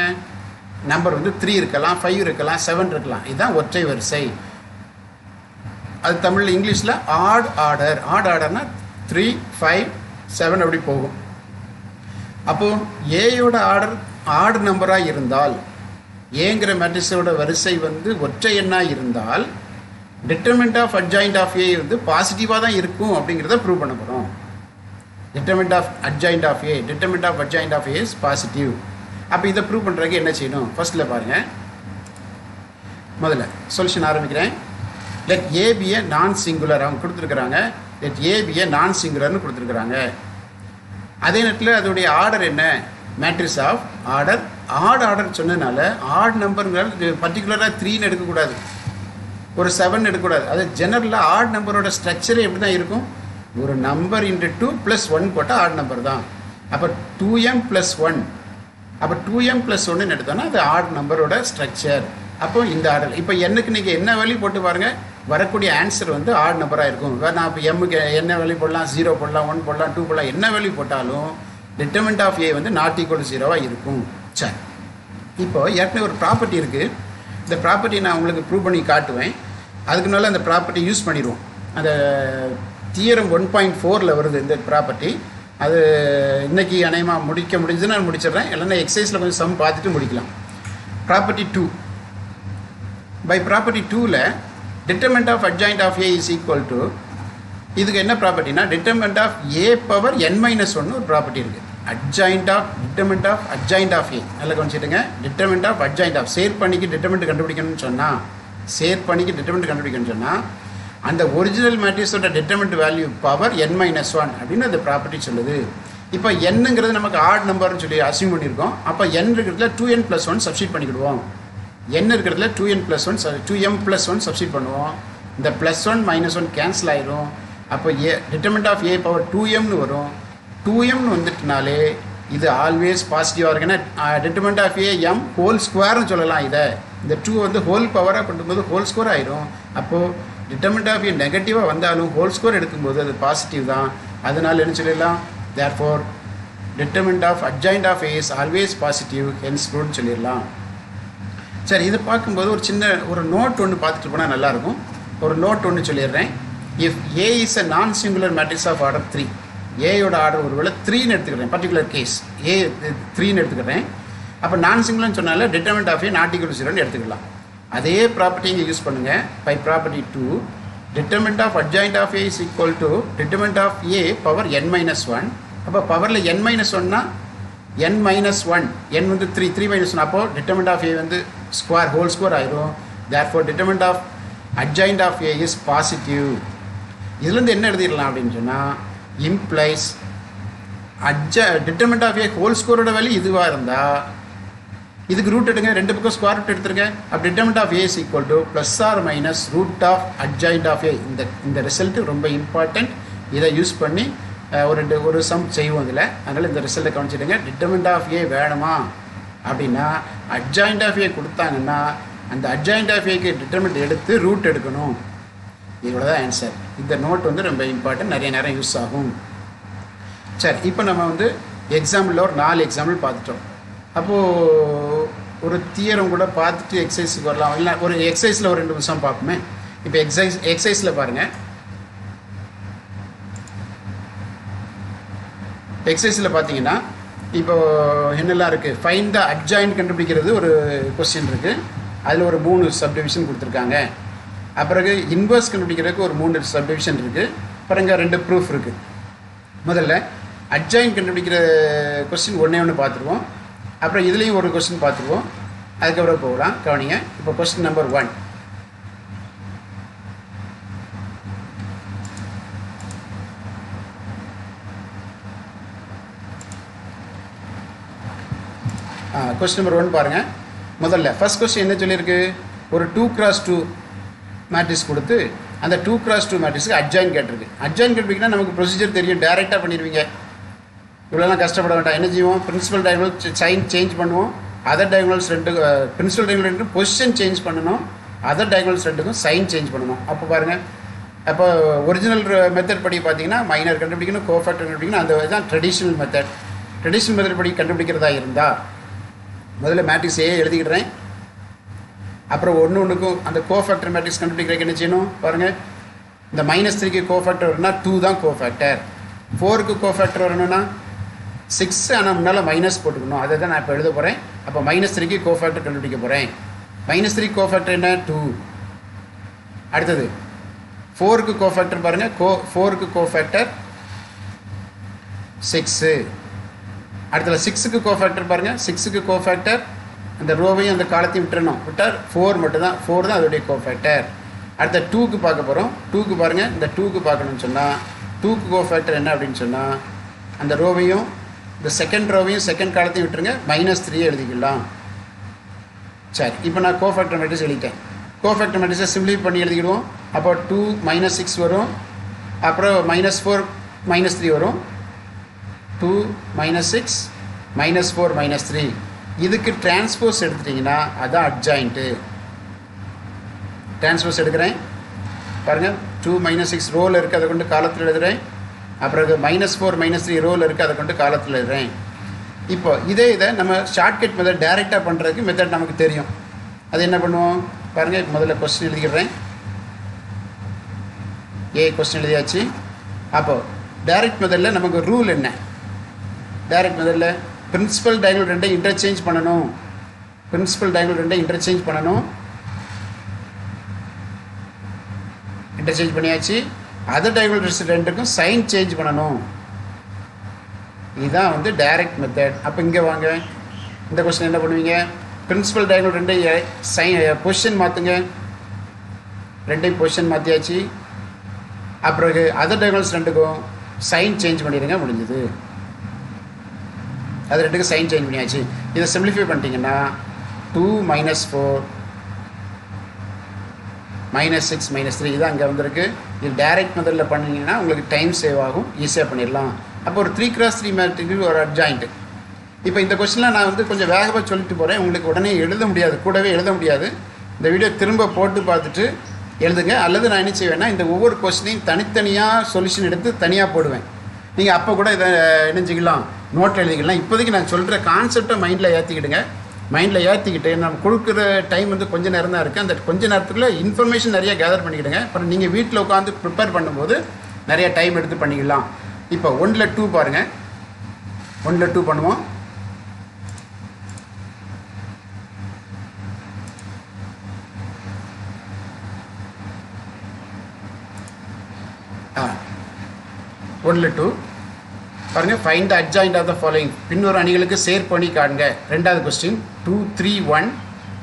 நம்பர் வந்து 3 இருக்கலாம், 5 இருக்கலாம், 7 இருக்கலாம். இதுதான் ஒற்றை வரிசை. அது தமிழில் இங்கிலீஷில் ஆட் ஆர்டர். ஆட் ஆர்டர்னா 3, 5, 7 அப்படி போகும். அப்போது ஏயோட ஆர்டர் ஆட் நம்பராக இருந்தால், ஏங்கிற மேட்ரிக்ஸோட வரிசை வந்து ஒற்றை எண்ணாக இருந்தால் determinant of adjoint of A வந்து பாசிட்டிவாக தான் இருக்கும் அப்படிங்கிறத ப்ரூவ் பண்ண போகிறோம். Determinant of adjoint of A, determinant of adjoint of A is positive. அப்போ இதை ப்ரூவ் பண்ணுறதுக்கு என்ன செய்யணும்? ஃபர்ஸ்ட்டில் பாருங்கள், முதல்ல சொல்யூஷன் ஆரம்பிக்கிறேன். லெட் ஏ பி ஏ நான் சிங்குலர் அவங்க கொடுத்துருக்குறாங்க. லெட் ஏ பி ஏ நான் சிங்குலர்னு கொடுத்துருக்குறாங்க. அதே நேரத்தில் அதோடைய ஆர்டர் என்ன? Matrix of order. Odd order சொன்னதுனால ஆட் நம்பருங்கிறது பர்டிகுலராக 3ன்னு எடுக்கக்கூடாது, ஒரு 7 எடுக்கக்கூடாது. அது ஜெனரலாக ஆட் நம்பரோட ஸ்ட்ரக்சரே எப்படி தான் இருக்கும்? ஒரு நம்பர் இன்ட்டு 2 + 1 போட்டால் ஆட் நம்பர் தான். அப்போ 2m + 1, அப்போ 2m + 1ன்னு எடுத்தோன்னா அது ஆட் நம்பரோட ஸ்ட்ரக்சர். அப்போ இந்த ஆர்டர் இப்போ என்னுக்கு நீங்கள் என்ன வேல்யூ போட்டு பாருங்கள், வரக்கூடிய ஆன்சர் வந்து ஆட் நம்பராக இருக்கும். வேறு நான் இப்போ எம்முக்கு என்ன வேல்யூ போடலாம்? 0 போடலாம், 1 போடலாம், 2 போடலாம். என்ன வேல்யூ போட்டாலும் டிட்டர்மினன்ட் ஆஃப் ஏ வந்து நாட் ஈக்குவல் டு 0 இருக்கும். சரி, இப்போது ஏற்கனவே ஒரு ப்ராப்பர்ட்டி இருக்குது. இந்த ப்ராப்பர்ட்டி நான் உங்களுக்கு ப்ரூவ் பண்ணி காட்டுவேன். அதுக்கு முன்னால் அந்த ப்ராப்பர்ட்டி யூஸ் பண்ணிடுவோம். அந்த தியரம் 1.4 வருது இந்த ப்ராப்பர்ட்டி. அது இன்றைக்கி அநேகமாக முடிக்க முடிஞ்சுன்னு நான் முடிச்சிடுறேன். இல்லைன்னா எக்ஸசைஸில் கொஞ்சம் சம் பார்த்துட்டு முடிக்கலாம். ப்ராப்பர்ட்டி 2. பை ப்ராப்பர்ட்டி 2ல் determinant of adjoint of A is equal to, இதுக்கு என்ன ப்ராப்பர்ட்டினா determinant of A power n-1 ஒரு ப்ராப்பர்ட்டி இருக்குது. Adjoint of determinant of adjoint of A நல்லா கவனிச்சுட்டுங்க. டிட்டர்மினன்ட் ஆஃப் அட்ஜாயிண்ட் ஆஃப் சேர் பண்ணிக்கு டிட்டர்மினன்ட் கண்டுபிடிக்கணும்னு சொன்னால், சேர் பண்ணிக்கு டிட்டர்மினன்ட் கண்டுபிடிக்கணும்னு சொன்னால் அந்த ஒரிஜினல் மேட்ரிக்ஸோட டிட்டர்மினன்ட் வேல்யூ பவர் n-1 அப்படின்னு அந்த ப்ராப்பர்ட்டி சொல்லுது. இப்போ என்னங்கிறது நமக்கு ஆட் நம்பர்னு சொல்லி அசியூம் பண்ணியிருக்கோம். அப்போ n இருக்கிறதுல 2n + 1 சப்ஸ்டிட் பண்ணிக்கிடுவோம். n இருக்கிறதுல 2n + 1 2m + 1 சப்ஸ்டிட் பண்ணுவோம். இந்த +1 -1 கேன்சல் ஆயிரும். அப்போ A determinant of A power 2mனு வரும். 2mனு வந்துட்டுனாலே இது ஆல்வேஸ் பாசிட்டிவாக இருக்குன்னா determinant of A m whole ஸ்கொயர்னு சொல்லலாம். இதை இந்த 2 வந்து ஹோல் பவராக பண்ணும்போது ஹோல் ஸ்கொயர் ஆயிரும். அப்போது டிட்டர்மினன்ட் ஆஃப் ஏ நெகட்டிவாக வந்தாலும் ஹோல் ஸ்கொயர் எடுக்கும்போது அது பாசிட்டிவ் தான். அதனால் என்ன சொல்லிடலாம்? Therefore determinant of adjoint of A is always positive, hence ப்ரூவ்னு சொல்லிடலாம். சரி, இது பார்க்கும்போது ஒரு சின்ன ஒரு நோட் ஒன்று பார்த்துட்டு போனால் நல்லாயிருக்கும். ஒரு நோட் ஒன்று சொல்லிடுறேன். If A is a non singular matrix of order 3, ஏயோட ஆர்டர் ஒரு வேளை 3ன்னு எடுத்துக்கிறேன். பர்டிகுலர் கேஸ் ஏ 3ன்னு எடுத்துக்கிறேன். அப்போ நான் சிங்குலர்னு சொன்னால determinant of A not equal to 0ன்னு எடுத்துக்கலாம். அதே ப்ராப்பர்ட்டி இங்கே யூஸ் பண்ணுங்கள். By property 2, determinant of adjoint of A is equal to determinant of A power n-1. அப்போ பவரில் n-1னா n-1, n வந்து 3 -1. அப்போது டிட்டர்மினன்ட் ஆஃப் ஏ வந்து ஸ்கொயர் ஹோல் ஸ்கொயர் ஆயிரும். Therefore determinant of adjoint of A is positive. இதுலேருந்து என்ன எழுதிடலாம் அப்படின்னு சொன்னால், implies determinant of A whole ஸ்கொயரோட வேல்யூ இதுவாக இருந்தால் இதுக்கு ரூட் எடுங்க, ரெண்டு பக்கம் ஸ்கொயர் ரூட் எடுத்துருங்க. அப்போ determinant of A is equal to ± root of adjoint of A. இந்த ரிசல்ட்டு ரொம்ப இம்பார்ட்டண்ட். இதை யூஸ் பண்ணி ஒரு சம் செய்வோம் இதில். அதனால் இந்த ரிசல்ட்டை கவனிச்சிடுங்க. டிட்டர்மினன்ட் ஆஃப் ஏ வேணுமா அப்படின்னா அட்ஜாயிண்ட் ஆஃப் ஏ கொடுத்தாங்கன்னா அந்த அட்ஜாயிண்ட் ஆஃப் ஏக்கு டிட்டர்மினன்ட் எடுத்து ரூட் எடுக்கணும். இதோட தான் ஆன்சர். இந்த நோட் வந்து ரொம்ப இம்பார்ட்டன்ட், நிறைய நேரம் யூஸ் ஆகும். சரி, இப்போ நம்ம வந்து எக்ஸாம்பிளில் ஒரு 4 எக்ஸாம்பிள் பார்த்துட்டோம். அப்போது ஒரு தியரம் கூட பார்த்துட்டு எக்ஸசைஸுக்கு வரலாம். இல்லை ஒரு எக்ஸசைஸில் ஒரு 2 நிமிஷம் பார்ப்போமே. இப்போ எக்ஸசைஸில் பாருங்கள். எக்ஸசைஸில் பார்த்தீங்கன்னா இப்போது என்னெல்லாம் இருக்குது? ஃபைண்ட் த அட்ஜாயிண்ட் கண்டுபிடிக்கிறது ஒரு கொஸ்டின் இருக்குது. அதில் ஒரு 3 சப்டிவிஷன் கொடுத்துருக்காங்க. அப்புறம் இன்வர்ஸ் கண்டுபிடிக்கிறதுக்கு ஒரு 3 சப்டிவிஷன் இருக்குது. அப்புறம் 2 ப்ரூஃப் இருக்குது. முதல்ல அட்ஜாயிண்ட் கண்டுபிடிக்கிற கொஸ்டின் ஒன்று பார்த்துருவோம். அப்புறம் இதுலேயும் ஒரு கொஸ்டின் பார்த்துருவோம். அதுக்கப்புறம் போகலாம். கவனிங்க. இப்போ கொஸ்டின் நம்பர் 1. கொஸ்டின் நம்பர் 1 பாருங்கள். முதல்ல ஃபர்ஸ்ட் கொஸ்டின் என்ன சொல்லியிருக்கு? ஒரு 2x2 மேட்ரிக்ஸ் கொடுத்து அந்த 2x2 மேட்ரிக்ஸுக்கு அட்ஜாயின் கேட்டிருக்கு. அட்ஜாயின் கேட்டிருக்கீங்கன்னா நமக்கு ப்ரொசீஜர் தெரியும், டைரெக்டாக பண்ணிடுவீங்க. இவ்வளோலாம் கஷ்டப்பட வேண்டாம். என்ன செய்வோம்? பிரின்சிபல் டயகோனல் சைன் சேஞ்ச் பண்ணுவோம். அதர் டயகனல்ஸ் ரெண்டு பிரின்சிபல் டயகனல் ரெண்டு பொசிஷன் சேஞ்ச் பண்ணணும், அதர் டயகனல்ஸ் ரெண்டுக்கும் சைன் சேஞ்ச் பண்ணணும். அப்போ பாருங்கள், அப்போ ஒரிஜினல் மெத்தட் படி பார்த்தீங்கன்னா மைனர் கண்டுபிடிக்கணும், கோஃபேக்டர் கண்டுபிடிக்கணும். அந்த இதுதான் ட்ரெடிஷ்னல் மெத்தட். ட்ரெடிஷ்னல் மெத்தட் படி கண்டுபிடிக்கிறதா இருந்தால் முதல்ல மேட்ரிக்ஸ் ஏ எழுதிக்கிறேன். அப்புறம் ஒன்றுக்கும் அந்த கோஃபேக்டர் மேட்ரிக்ஸ் கண்டுபிடிக்கிறதுக்கு என்ன செய்யணும் பாருங்கள். இந்த -3க்கு கோஃபேக்டர் வரணும்னா 2 தான் கோஃபேக்டர். 4க்கு கோஃபேக்டர் வரணும்னா 6, ஆனால் முன்னால் மைனஸ் போட்டுக்கணும். அதை தான் நான் இப்போ எழுத போகிறேன். அப்போ -3க்கு கோஃபேக்டர் கண்டுபிடிக்க போகிறேன். -3 கோஃபேக்டர் என்ன 2. அடுத்தது 4க்கு கோஃபேக்டர் பாருங்கள், 4க்கு கோஃபேக்டர் 6. அடுத்தது 6க்கு கோஃபேக்டர் பாருங்கள், 6க்கு கோஃபேக்டர் அந்த ரோவையும் அந்த காலத்தையும் விட்டுறணும். விட்டால் 4 மட்டும்தான், 4 தான் அதோடைய கோஃபேக்டர். அடுத்த 2க்கு பார்க்க போகிறோம். 2க்கு பாருங்கள், இந்த 2க்கு பார்க்கணும்னு சொன்னால் 2க்கு கோஃபேக்டர் என்ன அப்படின்னு சொன்னால் அந்த ரோவையும் இந்த செகண்ட் ரோவையும் செகண்ட் காலத்தையும் விட்டுருங்க, -3 எழுதிக்கலாம். சரி, இப்போ நான் கோஃபேக்டர் மேட்ரிக்ஸ் எழுதிட்டேன். கோஃபேக்டர் மேட்ரிக்ஸை சிம்பிளிஃபை பண்ணி எழுதிக்கிடுவோம். அப்போ 2 -6 வரும், அப்புறம் -4 -3 வரும். 2 -6 -4 -3. இதுக்கு டிரான்ஸ்போஸ் எடுத்துட்டிங்கன்னா அதுதான் அட்ஜாயிண்ட்டு. டிரான்ஸ்போஸ் எடுக்கிறேன் பாருங்கள். 2 -6 ரோவில் இருக்குது, அதை கொண்டு காலத்தில் எழுதுகிறேன். அப்புறம் இது -4 -3 ரோவில் இருக்குது, அதை கொண்டு காலத்தில் எழுதுகிறேன். இப்போ இதை நம்ம ஷார்ட்கட் மெத்தட் டைரெக்டாக பண்ணுறதுக்கு மெத்தட் நமக்கு தெரியும். அது என்ன பண்ணுவோம் பாருங்கள். முதல்ல கொஸ்டின் எழுதிக்கிறேன். கொஸ்டின் எழுதியாச்சு. அப்போது டைரக்ட் மெத்தடில் நமக்கு ரூல் என்ன? டைரக்ட் மெத்தடில் பிரின்சிபல் டயகனல் ரெண்டை இன்டர்சேஞ்ச் பண்ணணும். பிரின்சிபல் டயகனல் ரெண்டை இன்டர்சேஞ்ச் பண்ணணும். இன்டர்சேஞ்ச் பண்ணியாச்சு. அதர் டயகனல் ரெண்டுக்கும் சைன் சேஞ்ச் பண்ணணும். இதுதான் வந்து டைரக்ட் மெத்தட். அப்போ இங்கே வாங்க, இந்த கொஸ்டின் என்ன பண்ணுவீங்க? பிரின்சிபல் டயகனல் ரெண்டை பொசிஷன் மாற்றுங்க. ரெண்டையும் பொசிஷன் மாற்றியாச்சு. அப்புறம் அதர் டயகனல்ஸ் ரெண்டுக்கும் சைன் சேஞ்ச் பண்ணிடுங்க, முடிஞ்சது. அது ரெண்டுக்கும் சைன் சேஞ்ச் பண்ணியாச்சு. இதை சிம்பிளிஃபை பண்ணிட்டீங்கன்னா 2 -4 -6 -3 இதான் அங்கே வந்திருக்கு. இது டைரக்ட் மெத்தடில் பண்ணிங்கன்னா உங்களுக்கு டைம் சேவ் ஆகும், ஈஸியாக பண்ணிடலாம். அப்போ ஒரு 3x3 மேட்ரிக்ஸ் ஒரு அட்ஜாயிண்ட். இப்போ இந்த கொஸ்டினில் நான் வந்து கொஞ்சம் வேகமாக சொல்லிட்டு போகிறேன். உங்களுக்கு உடனே எழுத முடியாது, கூடவே எழுத முடியாது. இந்த வீடியோ திரும்ப போட்டு பார்த்துட்டு எழுதுங்க. அல்லது நான் என்ன செய்வேன்னா இந்த ஒவ்வொரு கொஸ்டினையும் தனித்தனியாக சொல்யூஷன் எடுத்து தனியாக போடுவேன். நீங்கள் அப்போ கூட இதை இணைஞ்சிக்கலாம், நோட்டில் எழுதிக்கலாம். இப்போதைக்கு நான் சொல்கிற கான்செப்டை மைண்டில் ஏற்றிக்கிடுங்க. மைண்டில் ஏற்றிக்கிட்டு நம்ம கொடுக்குற டைம் வந்து கொஞ்சம் நேரம் தான் இருக்குது. அந்த கொஞ்சம் நேரத்துக்குள்ளே இன்ஃபர்மேஷன் நிறைய கேதர் பண்ணிக்கிடுங்க. அப்புறம் நீங்கள் வீட்டில் உட்காந்து ப்ரிப்பேர் பண்ணும்போது நிறைய டைம் எடுத்து பண்ணிக்கலாம். இப்போ 1ல் 2 பாருங்கள். 1ல் 2 பண்ணுவோம். ஒன்றில் 2 பாருங்கள். Find the adjoint of the following. பின்னொரு அணிகளுக்கு சேர்ப்பணி காண்க. ரெண்டாவது கொஸ்டின் 2 3 1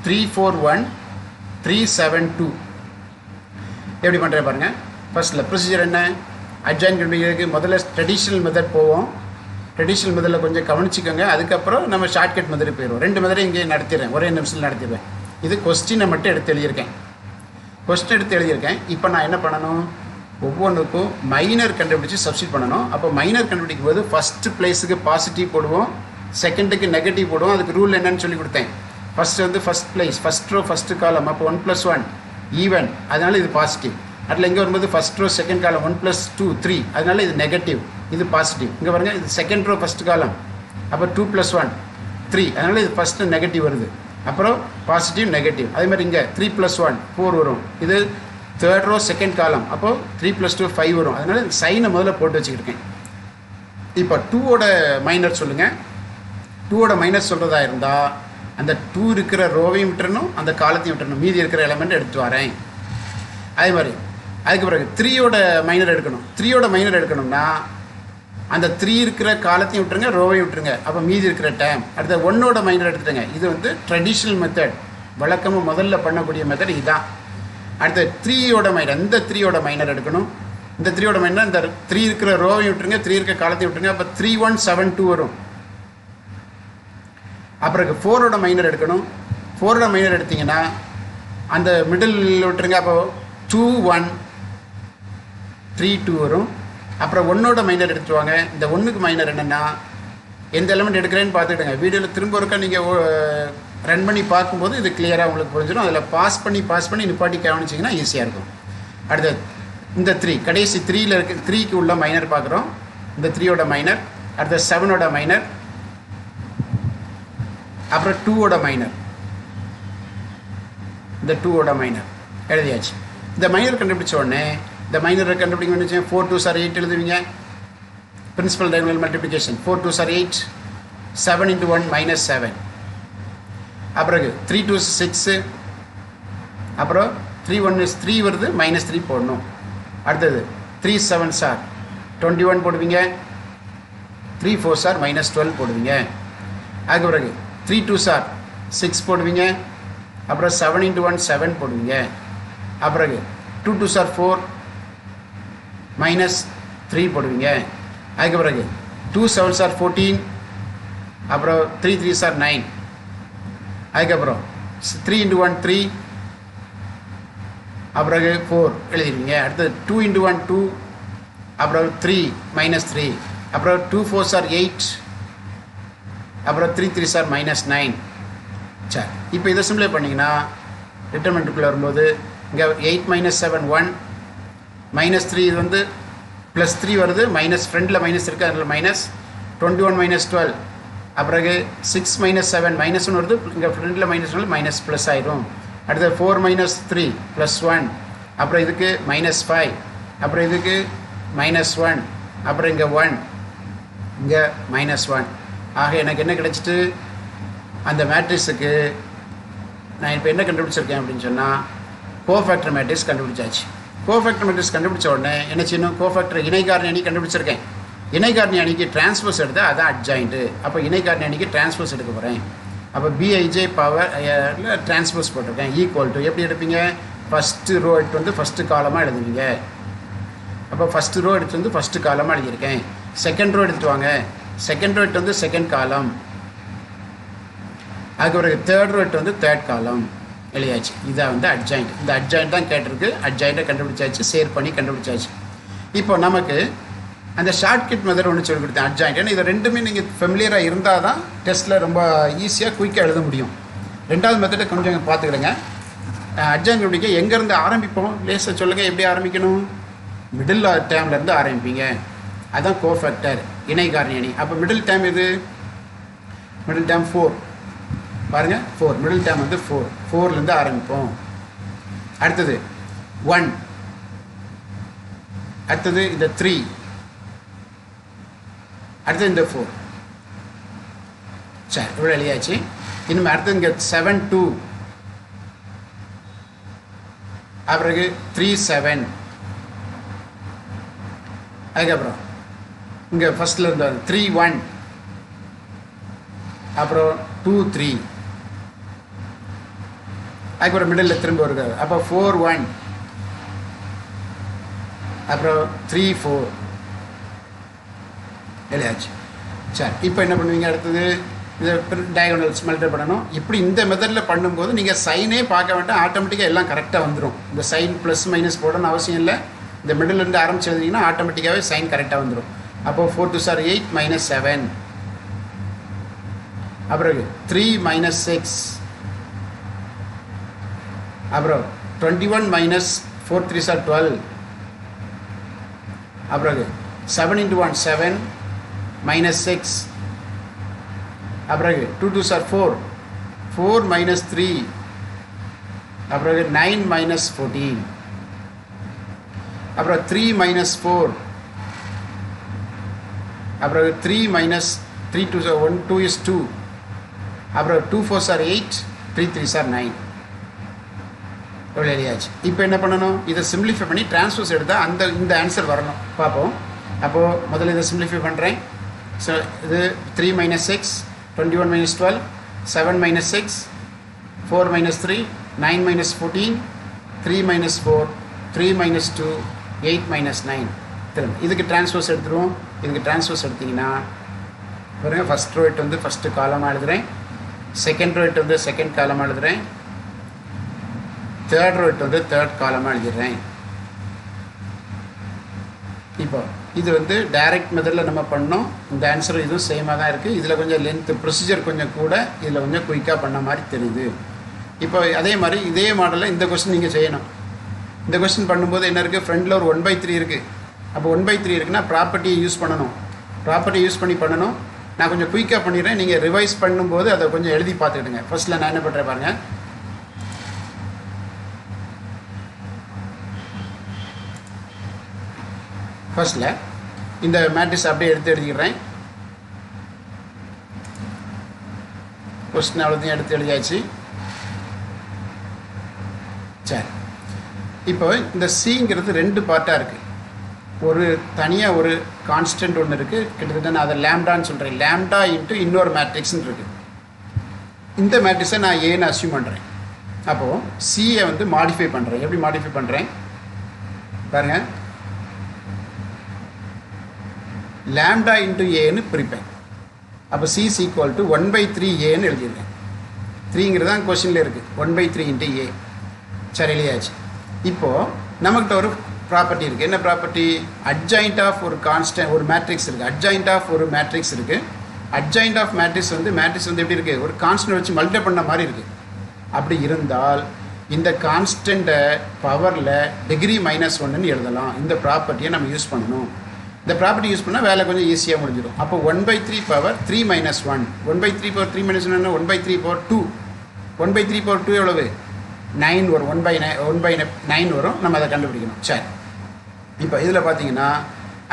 3 4 1 3 7 2. எப்படி பண்ணுறேன் பாருங்கள். ஃபர்ஸ்ட்டில் ப்ரொசீஜர் என்ன? அட்ஜாயிண்ட் கண்டுபிடிக்கிறதுக்கு முதல்ல ட்ரெடிஷ்னல் மெத்தட் போவோம். ட்ரெடிஷ்னல் மெத்தடில் கொஞ்சம் கவனிச்சிக்கோங்க. அதுக்கப்புறம் நம்ம ஷார்ட்கட் மெத்தட் போயிடுவோம். 2 மெத்தடையும் இங்கே நடத்திடுறேன், ஒரே நிமிஷத்தில் நடத்திடுவேன். இது கொஸ்டினை மட்டும் எடுத்து எழுதியிருக்கேன். கொஸ்டின் எடுத்து எழுதியிருக்கேன். இப்போ நான் என்ன பண்ணணும்? ஒவ்வொன்றுக்கும் மைனர் கண்டுபிடிச்சி சப்ஸ்டிட் பண்ணணும். அப்போ மைனர் கண்டுபிடிக்கும் போது ஃபஸ்ட்டு பிளேஸுக்கு பாசிட்டிவ் போடுவோம், செகண்டுக்கு நெகட்டிவ் போடுவோம். அதுக்கு ரூல் என்னன்னு சொல்லி கொடுத்தேன். ஃபஸ்ட்டு வந்து first place, first row first column. அப்போ 1 + 1 ஈவன், அதனால் இது பாசிட்டிவ். அதில் இங்கே வரும்போது ஃபஸ்ட் ரோ செகண்ட் காலம் 1 + 2 3, அதனால் இது நெகட்டிவ், இது பாசிட்டிவ். இங்கே பாருங்கள், இது செகண்ட் ரோ ஃபஸ்ட் காலம். அப்போ 2 + 1 3, அதனால் இது ஃபஸ்ட்டு நெகட்டிவ் வருது. அப்புறம் பாசிட்டிவ் நெகட்டிவ். அதே மாதிரி இங்கே 3 + 1 4 வரும். இது தேர்ட் ரோ செகண்ட் காலம். அப்போது 3 + 2 5 வரும். அதனால் சைனை முதல்ல போட்டு வச்சுக்கிருக்கேன். இப்போ 2ஓட மைனர் சொல்லுங்கள். 2ஓட மைனர் சொல்கிறதா இருந்தால் அந்த 2 இருக்கிற ரோவையும் விட்டுறணும், அந்த காலத்தையும் விட்டுறணும். மீதி இருக்கிற எலமெண்ட் எடுத்து வரேன். அதே மாதிரி அதுக்கு பிறகு 3ஓட மைனர் எடுக்கணும். 3ஓட மைனர் எடுக்கணும்னா அந்த 3 இருக்கிற காலத்தையும் விட்டுருங்க, ரோவையும் விட்டுருங்க. அப்போ மீதி இருக்கிற டைம். அடுத்த 1ஓட மைனர் எடுத்துட்டுங்க. இது வந்து ட்ரெடிஷ்னல் மெத்தட், வழக்கமாக முதல்ல பண்ணக்கூடிய மெத்தட் இதுதான். அடுத்த 3ஓட மைனர், இந்த 3ஓட மைனர் எடுக்கணும். இந்த 3ஓட மைனர் இந்த 3 இருக்கிற ரோவையும் விட்டுருங்க, 3 இருக்கிற காலத்தையும் விட்டுருங்க. அப்போ 3 1 7 2 வரும். அப்புறம் 4ஓட மைனர் எடுக்கணும். 4ஓட மைனர் எடுத்திங்கன்னா அந்த மிடில் விட்டுருங்க. அப்போ 2 1 3 2 வரும். அப்புறம் 1ஓட மைனர் எடுத்துருவாங்க. இந்த 1க்கு மைனர் என்னென்னா எந்த எலிமெண்ட் எடுக்கிறேன்னு பார்த்துக்கிடுங்க. வீடியோவில் திரும்ப ஒருக்கா நீங்கள் ரன் பண்ணி பார்க்கும்போது இது கிளியராக உங்களுக்கு புரிஞ்சிடும். அதில் பாஸ் பண்ணி நிப்பாட்டி கவனிச்சிங்கன்னா ஈஸியாக இருக்கும். அடுத்தது இந்த 3 கடைசி 3ல் இருக்குது. 3க்கு உள்ள மைனர் பார்க்குறோம். இந்த 3யோட மைனர், அடுத்த 7ஓட மைனர், அப்புறம் 2ஓட மைனர். இந்த 2ஓட மைனர் எழுதியாச்சு. இந்த மைனர் கண்டுபிடிச்ச உடனே இந்த மைனரை கண்டுபிடிக்க வேண்டிய 4 2s are 8 எழுதுவீங்க. Principal diagonal multiplication 4 2s are 8, 7 into 1 minus 7. அப்புறம் 3 2s 6, அப்புறம் 3 1 is 3 வருது, -3 போடணும். அடுத்தது 3 7s are 21 போடுவீங்க, 3 4s are -12 போடுவீங்க. அதுக்கு பிறகு 3 2s are 6 போடுவீங்க, அப்புறம் 7 into 1 7 போடுவீங்க. அப்புறம் 2 2s are 4 -3 போடுவீங்க. அதுக்கு பிறகு 2 7s are 14, அப்புறம் 3 3s are 9. அதுக்கப்புறம் 3 into 1 3, அப்புறம் 4 எழுதிடுவீங்க. அடுத்தது 2 into 1 2, அப்புறம் 3 -3, அப்புறம் 2 4s are 8, அப்புறம் 3 3s are -9. சரி, இப்போ இதை சிம்பிளை பண்ணிங்கன்னா டிட்டர்மெண்ட்டுக்குள்ளே வரும்போது இங்கே 8 - 7 1, -3 இது வந்து +3 வருது, மைனஸ் ஃப்ரெண்டில் மைனஸ் இருக்குது, அதில் -21 - 12, அப்புறம் 6 - 7 -1 வருது, இங்கே ஃப்ரெண்டில் -1 மைனஸ் ப்ளஸ் ஆயிரும். அடுத்தது 4 - 3 +1, அப்புறம் இதுக்கு -5, அப்புறம் இதுக்கு -1, அப்புறம் இங்கே 1, இங்கே -1. ஆக எனக்கு என்ன கிடச்சிட்டு, அந்த மேட்ரிக்ஸுக்கு நான் இப்போ என்ன கண்டுபிடிச்சிருக்கேன் அப்படின்னு சொன்னால் கோஃபேக்டர் மேட்ரிக்ஸ் கண்டுபிடிச்சாச்சு. கோஃபேக்டர் மேட்ரிக்ஸ் கண்டுபிடிச்ச உடனே என்ன செய்யணும், கோஃபேக்டர் இணைகாரணி அணி கண்டுபிடிச்சிருக்கேன். இணைகாரணி அணிக்கு டிரான்ஸ்போஸ் எடுத்தால் அதான் அட்ஜாயிண்ட்டு. அப்போ இணைகாரணி அணிக்கு டிரான்ஸ்போஸ் எடுக்க போகிறேன். அப்போ BIJ பவரில் டிரான்ஸ்போஸ் போட்டிருக்கேன். ஈக்குவல் டு எப்படி எடுப்பீங்க, ஃபஸ்ட்டு ரோ எடுத்து வந்து ஃபஸ்ட்டு காலமாக எழுதுவீங்க. அப்போ ஃபஸ்ட்டு ரோ எடுத்து வந்து ஃபஸ்ட்டு காலமாக எழுதியிருக்கேன். செகண்ட் ரோ எடுத்துகிட்டு வாங்க, செகண்ட் ரோ எடுத்து வந்து செகண்ட் காலம், அதுக்கு பிறகு தேர்ட் ரோ எடுத்து வந்து தேர்ட் காலம் எழுதியாச்சு. இதான் வந்து அட்ஜாயிண்ட். இந்த அட்ஜாயிண்ட் தான் கேட்டிருக்கு. அட்ஜாயிண்ட்டை கண்டுபிடிச்சாச்சு, சேர் பண்ணி கண்டுபிடிச்சாச்சு. இப்போ நமக்கு அந்த ஷார்ட்கட் மெத்தட் ஒன்று சொல்லி கொடுத்தேன், அட்ஜாயிண்ட். ஏன்னா இது ரெண்டுமே நீங்கள் ஃபெமிலியராக இருந்தால் தான் டெஸ்ட்டில் ரொம்ப ஈஸியாக குயிக்காக எழுத முடியும். ரெண்டாவது மெத்தடை கொஞ்சம் பார்த்துக்கிடுங்க. அட்ஜாயிண்ட் கண்டுபிடிக்க எங்கேருந்து ஆரம்பிப்போம், லேசாக சொல்லுங்கள். எப்படி ஆரம்பிக்கணும், மிடில் டேர்ம்லேருந்து ஆரம்பிப்பீங்க. அதுதான் கோஃபேக்டர் இணைகாரணி அணி. அப்போ மிடில் டேர்ம் இது, மிடில் டேர்ம் 4 பாருங்கள், 4 மிடில் டேர்ம் வந்து 4லேருந்து ஆரம்பிப்போம். அடுத்தது 1, அடுத்தது இந்த 3, அடுத்தது இந்த 4. சரி, இவ்வளோ எழுதியாச்சு. இனிமேல் அடுத்தது இங்கே 7 2, அப்புறம் 3 7, அதுக்கப்புறம் இங்கே ஃபஸ்ட்டில் இருந்த 3 1, அப்புறம் 2 3, அதுக்கப்புறம் மிடில் திரும்ப வருது. அப்போ 4 1, அப்புறம் 3 4 எழுதியாச்சு. சரி, இப்போ என்ன பண்ணுவீங்க, அடுத்தது இதை டயகோனல்ஸ் மல்டிப்ளை பண்ணணும். இப்படி இந்த மெத்தடில் பண்ணும்போது நீங்கள் சைனே பார்க்க வேண்டாம், ஆட்டோமேட்டிக்காக எல்லாம் கரெக்டாக வந்துடும். இந்த சைன் ப்ளஸ் மைனஸ் போடணும்னு அவசியம் இல்லை. இந்த மிடில்லேருந்து ஆரம்பிச்சு எழுதிங்கன்னா ஆட்டோமேட்டிக்காகவே சைன் கரெக்டாக வந்துடும். அப்போது 4 2s are 8 -7, அப்புறம் 3 -6, அப்புறம் 21 - 4 3s are 12, அப்புறம் 7 into 1 7 -6, அப்புறம் 2 2s are 4 4 -3, அப்புறம் 9 -14, அப்புறம் 3 -4, அப்புறம் 3 3 2 1 2 is 2, அப்புறம் 2 4s are 8 3 3s are 9. எவ்வளோ எழுதியாச்சு. இப்போ என்ன பண்ணணும், இதை சிம்பிளிஃபை பண்ணி டிரான்ஸ்போஸ் எடுத்தால் இந்த ஆன்சர் வரணும். பார்ப்போம். அப்போது முதல்ல இதை சிம்பிளிஃபை பண்ணுறேன். ஸோ இது 3 -6 21 -12 7 -6 4 -3 9 -14 3 -4 3 -2 8 -9. திரும்ப இதுக்கு டிரான்ஸ்போஸ் எடுத்துருவோம். இதுக்கு டிரான்ஸ்போஸ் எடுத்திங்கன்னா பாருங்கள், ஃபஸ்ட் ரோ வந்து ஃபஸ்ட்டு காலமாக எழுதுகிறேன், செகண்ட் ரோ வந்து செகண்ட் காலமாக எழுதுகிறேன், தேர்ட் ரோ வந்து தேர்ட் காலமாக எழுதிடுறேன். இப்போ இது வந்து டைரக்ட் மெத்தடில் நம்ம பண்ணோம். இந்த ஆன்சர் இதுவும் சேமாக தான் இருக்குது. இதில் கொஞ்சம் லென்த்து ப்ரொசீஜர் கொஞ்சம் கூட, இதில் கொஞ்சம் குயிக்காக பண்ண மாதிரி தெரியுது. இப்போ அதே மாதிரி இதே மாடலில் இந்த கொஸ்டின் நீங்கள் செய்யணும். இந்த கொஸ்டின் பண்ணும்போது என்ன இருக்குது, ஃப்ரண்டில் ஒரு 1/3 இருக்குது. அப்போ 1/3 இருக்குன்னா ப்ராப்பர்ட்டியை யூஸ் பண்ணணும். ப்ராப்பர்ட்டி யூஸ் பண்ணணும். நான் கொஞ்சம் குயிக்காக பண்ணிடுறேன். நீங்கள் ரிவைஸ் பண்ணும்போது அதை கொஞ்சம் எழுதி பார்த்துக்கிடுங்க. ஃபர்ஸ்ட்டில் நான் என்ன பண்ணுறேன் பாருங்கள். ஃபர்ஸ்ட்டில் இந்த மேட்ரிக்ஸ் அப்படியே எழுதிக்கிறேன். கொஸ்டின் அவ்வளோத்தையும் எடுத்து எழுதியாச்சு. சரி, இப்போ இந்த சிங்கிறது 2 பார்ட்டாக இருக்குது. ஒரு தனியாக ஒரு கான்ஸ்டன்ட் ஒன்று இருக்குது. கிட்டத்தட்ட நான் அதை லேம்டான்னு சொல்கிறேன். லேம்டா இன்ட்டு இன்னொரு மேட்ரிக்ஸ்ன்னு இருக்குது. இந்த மேட்ரிக்ஸை நான் ஏன்னு அஸ்யூம் பண்ணுறேன். அப்போது சியை வந்து மாடிஃபை பண்ணுறேன். எப்படி மாடிஃபை பண்ணுறேன் பாருங்கள். லேம்டா இன்ட்டு ஏன்னு பிரிப்பேன். அப்போ சி இஸ் ஈக்குவல் டு 1/3 ஏன்னு எழுதிடுறேன். 3ங்கிறது தான் கொஸ்டினில் இருக்குது. 1/3 இன்ட்டு ஏ. சரி, எழுதியாச்சு. இப்போது நம்மகிட்ட ஒரு ப்ராப்பர்ட்டி இருக்குது. என்ன ப்ராப்பர்ட்டி? அட்ஜாயிண்ட் ஆஃப் ஒரு கான்ஸ்டன்ட் ஒரு மேட்ரிக்ஸ் இருக்குது. அட்ஜாயிண்ட் ஆஃப் ஒரு மேட்ரிக்ஸ் இருக்குது. அட்ஜாயிண்ட் ஆஃப் மேட்ரிக்ஸ் வந்து எப்படி இருக்குது, ஒரு கான்ஸ்டன்ட் வச்சு மல்டிப்ளை பண்ண மாதிரி இருக்குது. அப்படி இருந்தால் இந்த கான்ஸ்டண்ட்டை பவரில் டிகிரி -1ன்னு எழுதலாம். இந்த ப்ராப்பர்ட்டியை நம்ம யூஸ் பண்ணணும். இந்த ப்ராப்பர்ட்டி யூஸ் பண்ணால் வேலை கொஞ்சம் ஈஸியாக முடிஞ்சிடும். அப்போ 1/3 பவர் 3 - 1. 1/3 power 3 - 1 1/3 power 2. 1/3 பவர் 2 எவ்வளவு? 9 வரும். 1/9 வரும். நம்ம அதை கண்டுபிடிக்கணும். சரி, இப்போ இதில் பார்த்தீங்கன்னா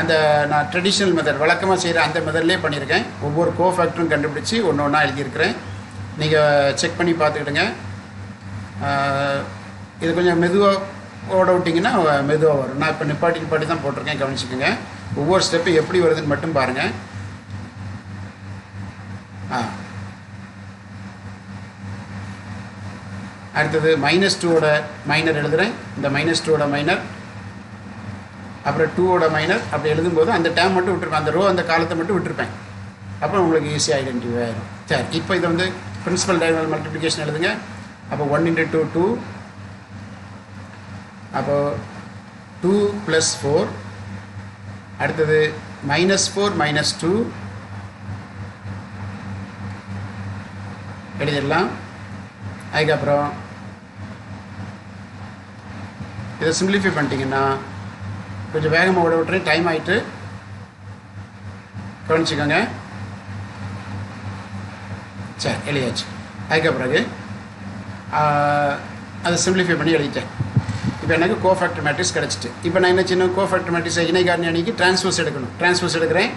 அந்த நான் ட்ரெடிஷ்னல் மெத்தட் வழக்கமாக செய்கிற அந்த மெத்தட்லேயே பண்ணியிருக்கேன். ஒவ்வொரு கோஃபேக்டரும் கண்டுபிடிச்சி ஒன்று ஒன்றா எழுதியிருக்கிறேன். நீங்கள் செக் பண்ணி பார்த்துக்கிடுங்க. இது கொஞ்சம் மெதுவாக ஓட விட்டிங்கன்னா மெதுவாக வரும். நான் இப்போ நிப்பாட்டி தான் போட்டிருக்கேன், கவனிச்சுக்கோங்க. ஒவ்வொரு ஸ்டெப்பு எப்படி வருதுன்னு மட்டும் பாருங்கள். அடுத்தது -2ஓட மைனர் எழுதுகிறேன். இந்த -2ஓட மைனர், அப்புறம் 2ஓட மைனர். அப்படி எழுதும்போது அந்த டேம் மட்டும் விட்டுருப்பேன். அந்த அந்த காலத்தை மட்டும் விட்டுருப்பேன். அப்புறம் உங்களுக்கு ஈஸியாக ஐடென்டிஃபை ஆகிடும். சரி, இப்போ இதை வந்து பிரின்சிபல் டயகனல் மல்டிப்ளிகேஷன் எழுதுங்க. அப்போ 1 × 2 2. அப்போது 2 + 4. அடுத்தது -4 - 2 எழுதிடலாம். அதுக்கப்புறம் இதை சிம்பிளிஃபை பண்ணிட்டீங்கன்னா கொஞ்சம் வேகமாக ஓட விட்டுறேன். டைம் ஆகிட்டு கவனிச்சுக்கோங்க. சரி, எழுதியாச்சு. அதுக்கப்புறகு அதை சிம்பிளிஃபை பண்ணி எழுதிட்டேன். இப்போ எனக்கு கோஃபேக்டர் மேட்ரிக்ஸ் கிடச்சிட்டு. இப்போ நான் என்ன சின்ன கோஃபேக்டர் மேட்ரிக்ஸ் இணைகாரணி அணிக்கு டிரான்ஸ்போஸ் எடுக்கணும். டிரான்ஸ்போஸ் எடுக்கிறேன்.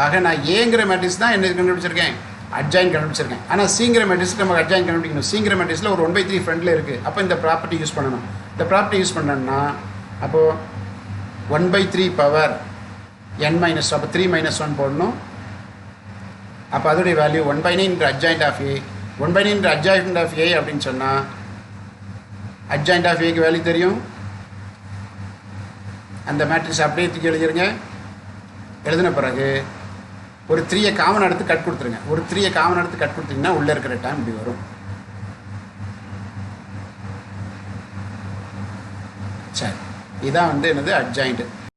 ஆக நான் ஏங்கிற மேட்ரிக்ஸ் தான் என்ன கண்டுபிடிச்சிருக்கேன், அட்ஜாயின் கண்டுபிடிச்சிருக்கேன். ஆனால் சிங்கிற மேட்ரிக்ஸ்க்கு நம்ம அட்ஜாயின் கண்டுபிடிக்கணும். சிங்கிற மேட்ரிக்ஸில் ஒரு 1/3 ஃப்ரண்டில் இருக்குது. அப்போ இந்த ப்ராப்பர்ட்டி யூஸ் பண்ணணும். இந்த ப்ராப்பர்ட்டி யூஸ் பண்ணோம்னா அப்போது 1/3 பவர் n-, அப்போ 3 - 1 போடணும். அப்போ அதோடைய value 1/9 × adjoint of A. 1/9 × adjoint of A அப்படின்னு சொன்னால் அட்ஜாயிண்ட் ஆஃப் ஏக்கு வேல்யூ தெரியும். அந்த மேட்ரிக்ஸ் அப்படியே தூக்கி எழுதிருங்க. எழுதின பிறகு ஒரு 3 காமன் எடுத்து கட் கொடுத்துருங்க. ஒரு 3 காமன் எடுத்து கட் கொடுத்தீங்கன்னா உள்ளே இருக்கிற டைம் இப்படி வரும். சரி, இதான் வந்து என்னது அட்ஜாயிண்ட்.